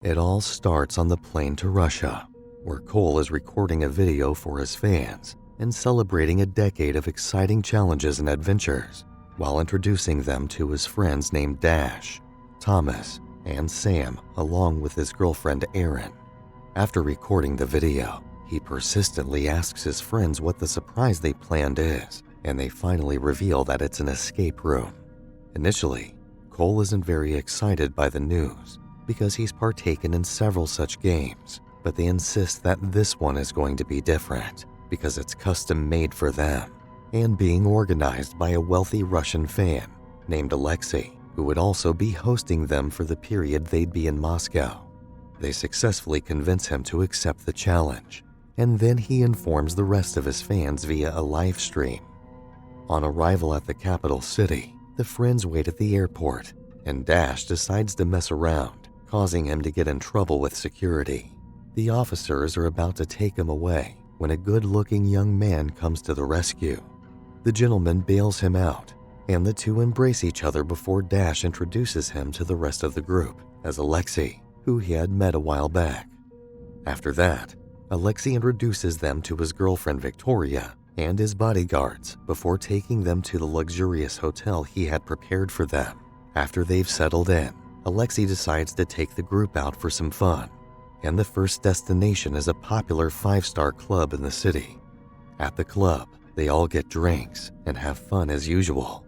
It all starts on the plane to Russia, where Cole is recording a video for his fans and celebrating a decade of exciting challenges and adventures, while introducing them to his friends named Dash, Thomas, and Sam, along with his girlfriend Erin. After recording the video, he persistently asks his friends what the surprise they planned is, and they finally reveal that it's an escape room. Initially, Cole isn't very excited by the news because he's partaken in several such games, but they insist that this one is going to be different because it's custom made for them and being organized by a wealthy Russian fan named Alexei, who would also be hosting them for the period they'd be in Moscow. They successfully convince him to accept the challenge, and then he informs the rest of his fans via a live stream. On arrival at the capital city, the friends wait at the airport, and Dash decides to mess around, causing him to get in trouble with security. The officers are about to take him away when a good-looking young man comes to the rescue. The gentleman bails him out, and the two embrace each other before Dash introduces him to the rest of the group as Alexei, who he had met a while back. After that, Alexei introduces them to his girlfriend Victoria and his bodyguards before taking them to the luxurious hotel he had prepared for them. After they've settled in, Alexei decides to take the group out for some fun, and the first destination is a popular 5-star club in the city. At the club, they all get drinks and have fun as usual.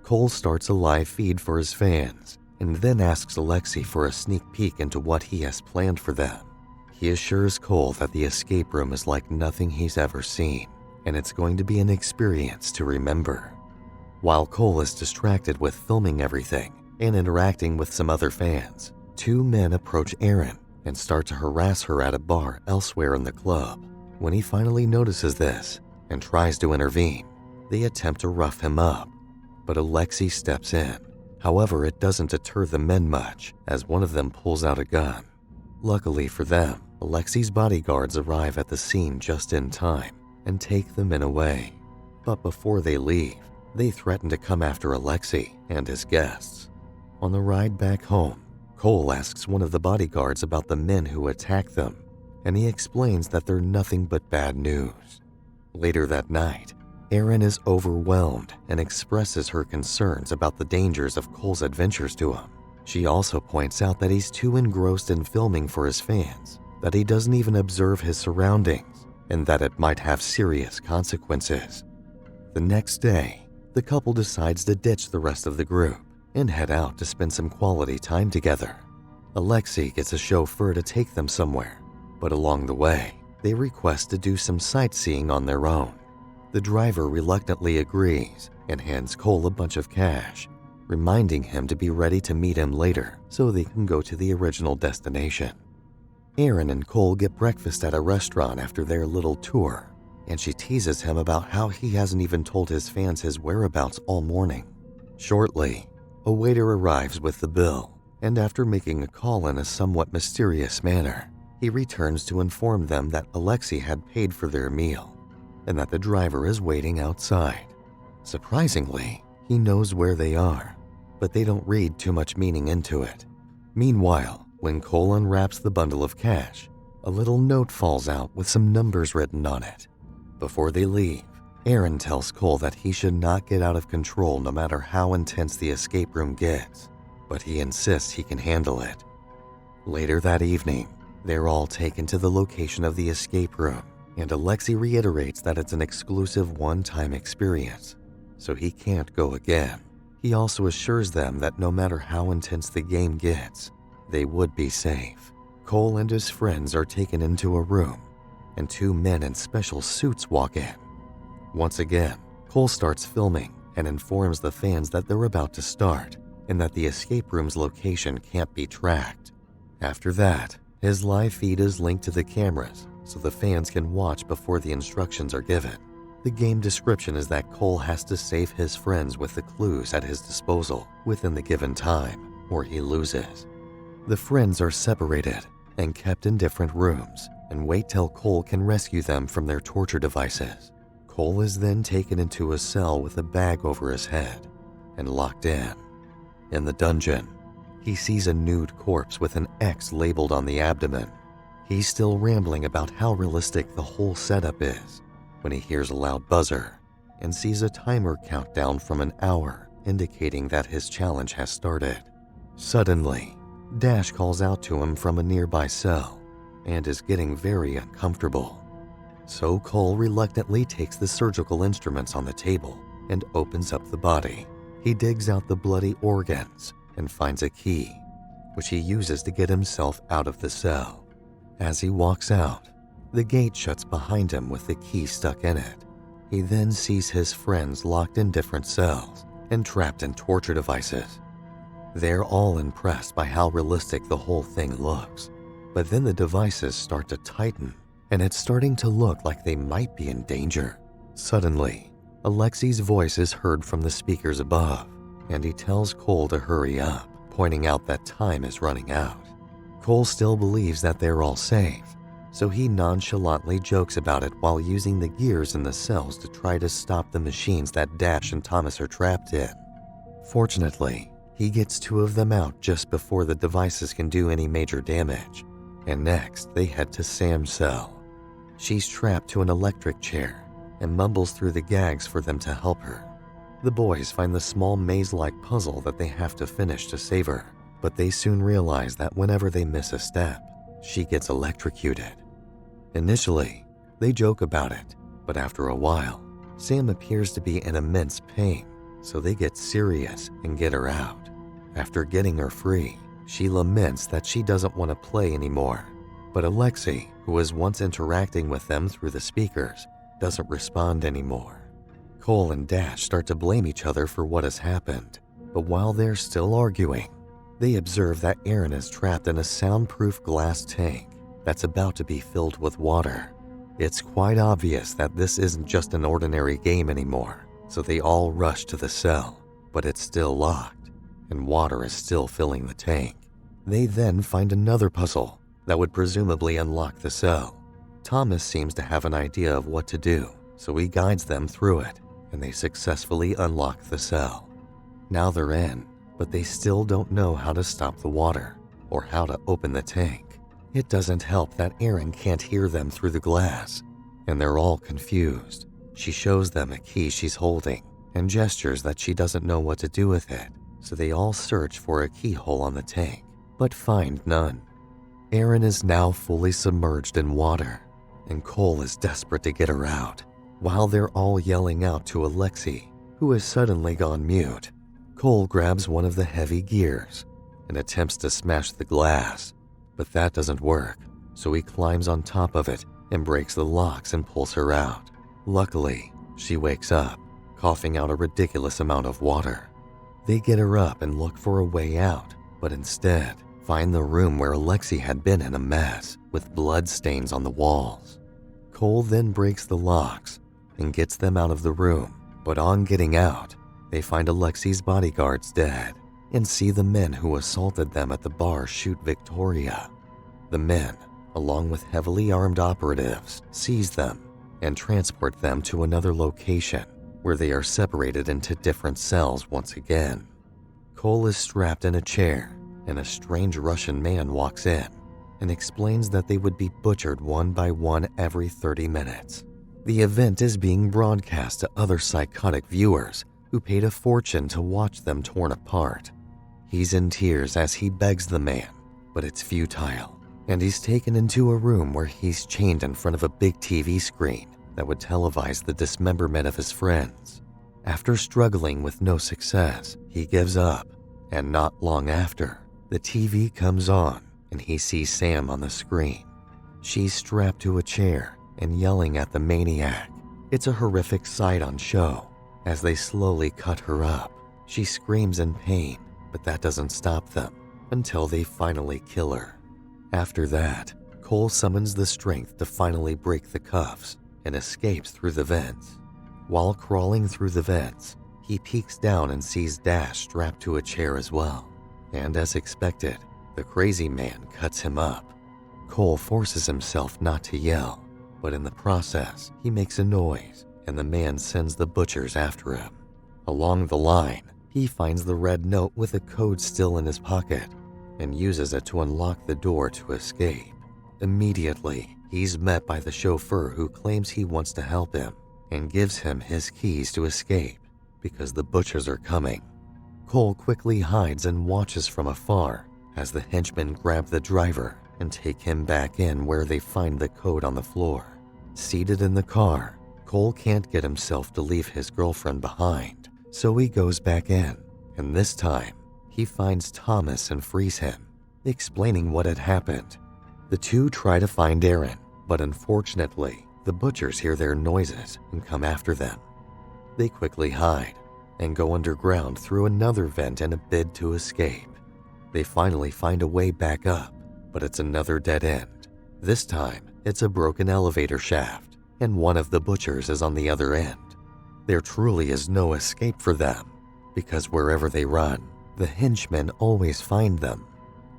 Cole starts a live feed for his fans and then asks Alexei for a sneak peek into what he has planned for them. He assures Cole that the escape room is like nothing he's ever seen, and it's going to be an experience to remember. While Cole is distracted with filming everything and interacting with some other fans, two men approach Erin and start to harass her at a bar elsewhere in the club. When he finally notices this and tries to intervene, they attempt to rough him up, but Alexei steps in. However, it doesn't deter the men much, as one of them pulls out a gun. Luckily for them, Alexei's bodyguards arrive at the scene just in time and take the men away. But before they leave, they threaten to come after Alexei and his guests. On the ride back home, Cole asks one of the bodyguards about the men who attacked them, and he explains that they're nothing but bad news. Later that night, Erin is overwhelmed and expresses her concerns about the dangers of Cole's adventures to him. She also points out that he's too engrossed in filming for his fans, that he doesn't even observe his surroundings, and that it might have serious consequences. The next day, the couple decides to ditch the rest of the group and head out to spend some quality time together. Alexei gets a chauffeur to take them somewhere, but along the way, they request to do some sightseeing on their own. The driver reluctantly agrees and hands Cole a bunch of cash, reminding him to be ready to meet him later so they can go to the original destination. Erin and Cole get breakfast at a restaurant after their little tour, and she teases him about how he hasn't even told his fans his whereabouts all morning. Shortly, a waiter arrives with the bill, and after making a call in a somewhat mysterious manner, he returns to inform them that Alexei had paid for their meal and that the driver is waiting outside. Surprisingly, he knows where they are, but they don't read too much meaning into it. Meanwhile, when Cole unwraps the bundle of cash, a little note falls out with some numbers written on it. Before they leave, Erin tells Cole that he should not get out of control no matter how intense the escape room gets, but he insists he can handle it. Later that evening, they're all taken to the location of the escape room, and Alexei reiterates that it's an exclusive one-time experience, so he can't go again. He also assures them that no matter how intense the game gets, they would be safe. Cole and his friends are taken into a room, and two men in special suits walk in. Once again, Cole starts filming and informs the fans that they're about to start and that the escape room's location can't be tracked. After that, his live feed is linked to the cameras so the fans can watch before the instructions are given. The game description is that Cole has to save his friends with the clues at his disposal within the given time, or he loses. The friends are separated and kept in different rooms and wait till Cole can rescue them from their torture devices. Cole is then taken into a cell with a bag over his head and locked in. In the dungeon, he sees a nude corpse with an X labeled on the abdomen. He's still rambling about how realistic the whole setup is when he hears a loud buzzer and sees a timer count down from an hour, indicating that his challenge has started. Suddenly, Dash calls out to him from a nearby cell and is getting very uncomfortable. So Cole reluctantly takes the surgical instruments on the table and opens up the body. He digs out the bloody organs and finds a key, which he uses to get himself out of the cell. As he walks out, the gate shuts behind him with the key stuck in it. He then sees his friends locked in different cells and trapped in torture devices. They're all impressed by how realistic the whole thing looks, but then the devices start to tighten, and it's starting to look like they might be in danger. Suddenly, Alexi's voice is heard from the speakers above, and he tells Cole to hurry up, pointing out that time is running out. Cole still believes that they're all safe, so he nonchalantly jokes about it while using the gears in the cells to try to stop the machines that Dash and Thomas are trapped in. Fortunately, he gets 2 of them out just before the devices can do any major damage, and next they head to Sam's cell. She's trapped to an electric chair and mumbles through the gags for them to help her. The boys find the small maze-like puzzle that they have to finish to save her, but they soon realize that whenever they miss a step, she gets electrocuted. Initially, they joke about it, but after a while, Sam appears to be in immense pain, so they get serious and get her out. After getting her free, she laments that she doesn't want to play anymore, but Alexi, who was once interacting with them through the speakers, doesn't respond anymore. Cole and Dash start to blame each other for what has happened, but while they're still arguing, they observe that Aaron is trapped in a soundproof glass tank that's about to be filled with water. It's quite obvious that this isn't just an ordinary game anymore, so they all rush to the cell, but it's still locked, and water is still filling the tank. They then find another puzzle that would presumably unlock the cell. Thomas seems to have an idea of what to do, so he guides them through it, and they successfully unlock the cell. Now they're in, but they still don't know how to stop the water or how to open the tank. It doesn't help that Erin can't hear them through the glass, and they're all confused. She shows them a key she's holding and gestures that she doesn't know what to do with it, so they all search for a keyhole on the tank, but find none. Erin is now fully submerged in water, and Cole is desperate to get her out. While they're all yelling out to Alexi, who has suddenly gone mute, Cole grabs one of the heavy gears and attempts to smash the glass, but that doesn't work, so he climbs on top of it and breaks the locks and pulls her out. Luckily, she wakes up, coughing out a ridiculous amount of water. They get her up and look for a way out, but instead find the room where Alexi had been in a mess, with blood stains on the walls. Cole then breaks the locks and gets them out of the room, but on getting out, they find Alexi's bodyguards dead and see the men who assaulted them at the bar shoot Victoria. The men, along with heavily armed operatives, seize them and transport them to another location where they are separated into different cells once again. Cole is strapped in a chair, and a strange Russian man walks in and explains that they would be butchered one by one every 30 minutes. The event is being broadcast to other psychotic viewers who paid a fortune to watch them torn apart. He's in tears as he begs the man, but it's futile, and he's taken into a room where he's chained in front of a big TV screen that would televise the dismemberment of his friends. After struggling with no success, he gives up, and not long after, the TV comes on and he sees Sam on the screen. She's strapped to a chair and yelling at the maniac. It's a horrific sight on show. As they slowly cut her up, she screams in pain, but that doesn't stop them until they finally kill her. After that, Cole summons the strength to finally break the cuffs and escapes through the vents. While crawling through the vents, he peeks down and sees Dash strapped to a chair as well. And as expected, the crazy man cuts him up. Cole forces himself not to yell, but in the process, he makes a noise, and the man sends the butchers after him. Along the line, he finds the red note with a code still in his pocket and uses it to unlock the door to escape. Immediately, he's met by the chauffeur who claims he wants to help him and gives him his keys to escape because the butchers are coming. Cole quickly hides and watches from afar as the henchmen grab the driver and take him back in, where they find the code on the floor. Seated in the car, Cole can't get himself to leave his girlfriend behind, so he goes back in, and this time, he finds Thomas and frees him, explaining what had happened. The two try to find Aaron, but unfortunately, the butchers hear their noises and come after them. They quickly hide and go underground through another vent in a bid to escape. They finally find a way back up, but it's another dead end. This time, it's a broken elevator shaft, and one of the butchers is on the other end. There truly is no escape for them, because wherever they run, the henchmen always find them.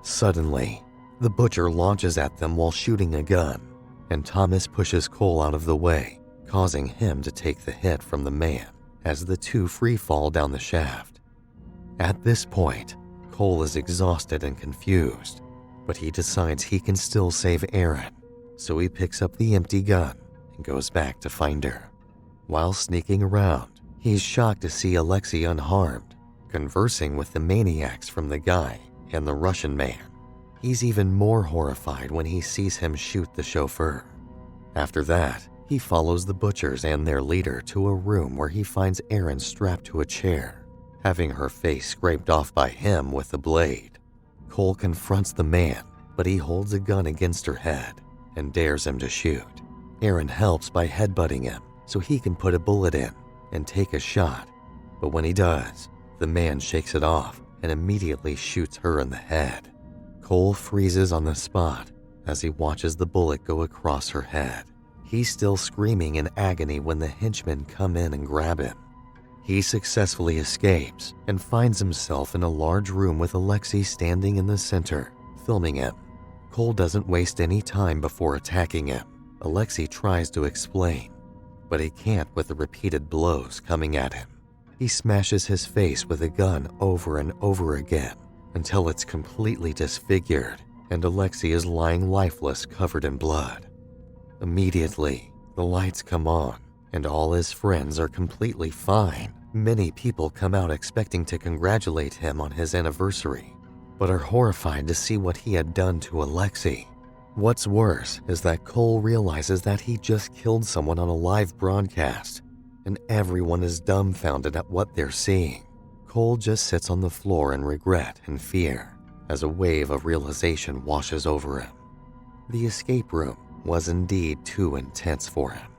Suddenly, the butcher launches at them while shooting a gun, and Thomas pushes Cole out of the way, causing him to take the hit from the man as the two free fall down the shaft. At this point, Cole is exhausted and confused, but he decides he can still save Aaron, so he picks up the empty gun and goes back to find her. While sneaking around, he's shocked to see Alexei unharmed, conversing with the maniacs from the guy and the Russian man. He's even more horrified when he sees him shoot the chauffeur. After that, he follows the butchers and their leader to a room where he finds Aaron strapped to a chair, having her face scraped off by him with a blade. Cole confronts the man, but he holds a gun against her head and dares him to shoot. Aaron helps by headbutting him so he can put a bullet in and take a shot, but when he does, the man shakes it off and immediately shoots her in the head. Cole freezes on the spot as he watches the bullet go across her head. He's still screaming in agony when the henchmen come in and grab him. He successfully escapes and finds himself in a large room with Alexei standing in the center, filming him. Cole doesn't waste any time before attacking him. Alexei tries to explain, but he can't with the repeated blows coming at him. He smashes his face with a gun over and over again until it's completely disfigured and Alexei is lying lifeless, covered in blood. Immediately, the lights come on and all his friends are completely fine. Many people come out expecting to congratulate him on his anniversary, but are horrified to see what he had done to Alexei. What's worse is that Cole realizes that he just killed someone on a live broadcast, and everyone is dumbfounded at what they're seeing. Cole just sits on the floor in regret and fear as a wave of realization washes over him. The escape room was indeed too intense for him.